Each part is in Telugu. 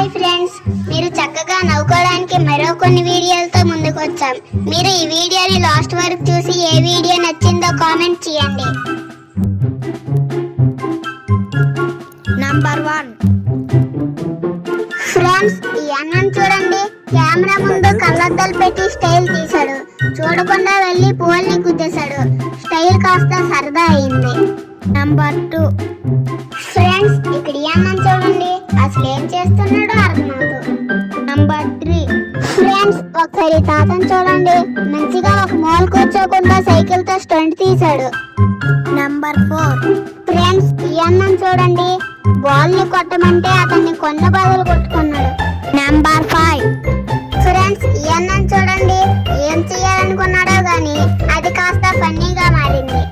హాయ్ ఫ్రెండ్స్, మీరు చక్కగా నవ్వుకోవడానికి మరో కొన్ని వీడియోలతో ముందుకు వచ్చాం. మీరు ఈ వీడియోని లాస్ట్ వరకు చూసి ఏ వీడియో నచ్చిందో కామెంట్ చేయండి. నంబర్ 1 ఫ్రెండ్స్, ఈ అన్నం చూడండి. కెమెరా ముందు కళ్ళద్దాలు పెట్టి స్టైల్ తీశాడు. చూడకుండా వెళ్ళి పూల్ని గుద్దేశాడు. స్టైల్ కాస్త సరదా అయింది. నంబర్ 2 ఫ్రెండ్స్, ఇక్కడ ఈ అన్నం చూడండి. అసలు ఏం చేస్తున్నాడో అర్థమవుతూ. నంబర్ 3 ఫ్రెండ్స్, ఒకసారి తాతను చూడండి. మంచిగా ఒక మూల కూర్చోకుండా సైకిల్ తో స్టంట్ తీశాడు. నంబర్ 4 ఫ్రెండ్స్, ఈ అన్నం చూడండి. బాల్ ని కొట్టమంటే అతన్ని కొన్న బదులు కొట్టుకున్నాడు. నంబర్ 5 ఫ్రెండ్స్, ఈ అన్నం చూడండి. ఏం చేయాలనుకున్నాడో గానీ అది కాస్త ఫన్నీగా మారింది.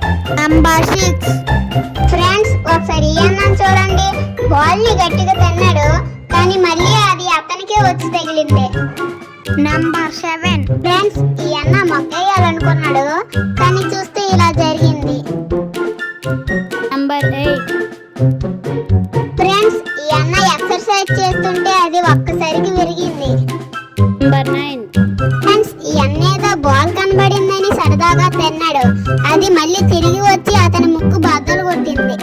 నంబర్ 6 ఫ్రెండ్స్, ఒకసారి ఈ అన్నం చూడండి. బాల్ ని గట్టిగా తన్నాడు, కానీ మళ్ళీ అది అతనికే వచ్చి తగిలింది. నంబర్ 7 ఫ్రెండ్స్, ఈ అన్న మొగ్గేయాలనుకున్నాడు, కానీ చూస్తే ఇలా జరిగింది. నంబర్ 8 ఫ్రెండ్స్, ఈ అన్న ఎక్సర్సైజ్ చేస్తుంటే అది ఒక్కసారికి విరిగింది. నంబర్ 9 ఫ్రెండ్స్, ఈ అన్న ఏదో బాల్ కనబడిందని సరదాగా తిన్నాడు. అది మళ్ళీ తిరిగి వచ్చి అతని ముక్కు బద్దలు కొట్టింది.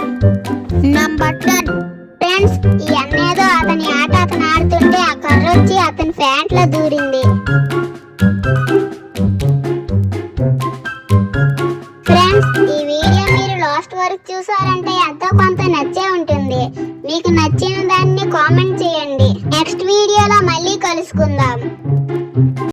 నంబర్ 10 ఫ్రెండ్స్, ఈ అన్న ఏదో అతని ఆట అతను ఆడుతుంటే ఆ కర్ర వచ్చి అతని ప్యాంట్ లో దూరింది. ఫ్రెండ్స్, ఈ వీడియో మీరు లాస్ట్ వరకు చూసారంటే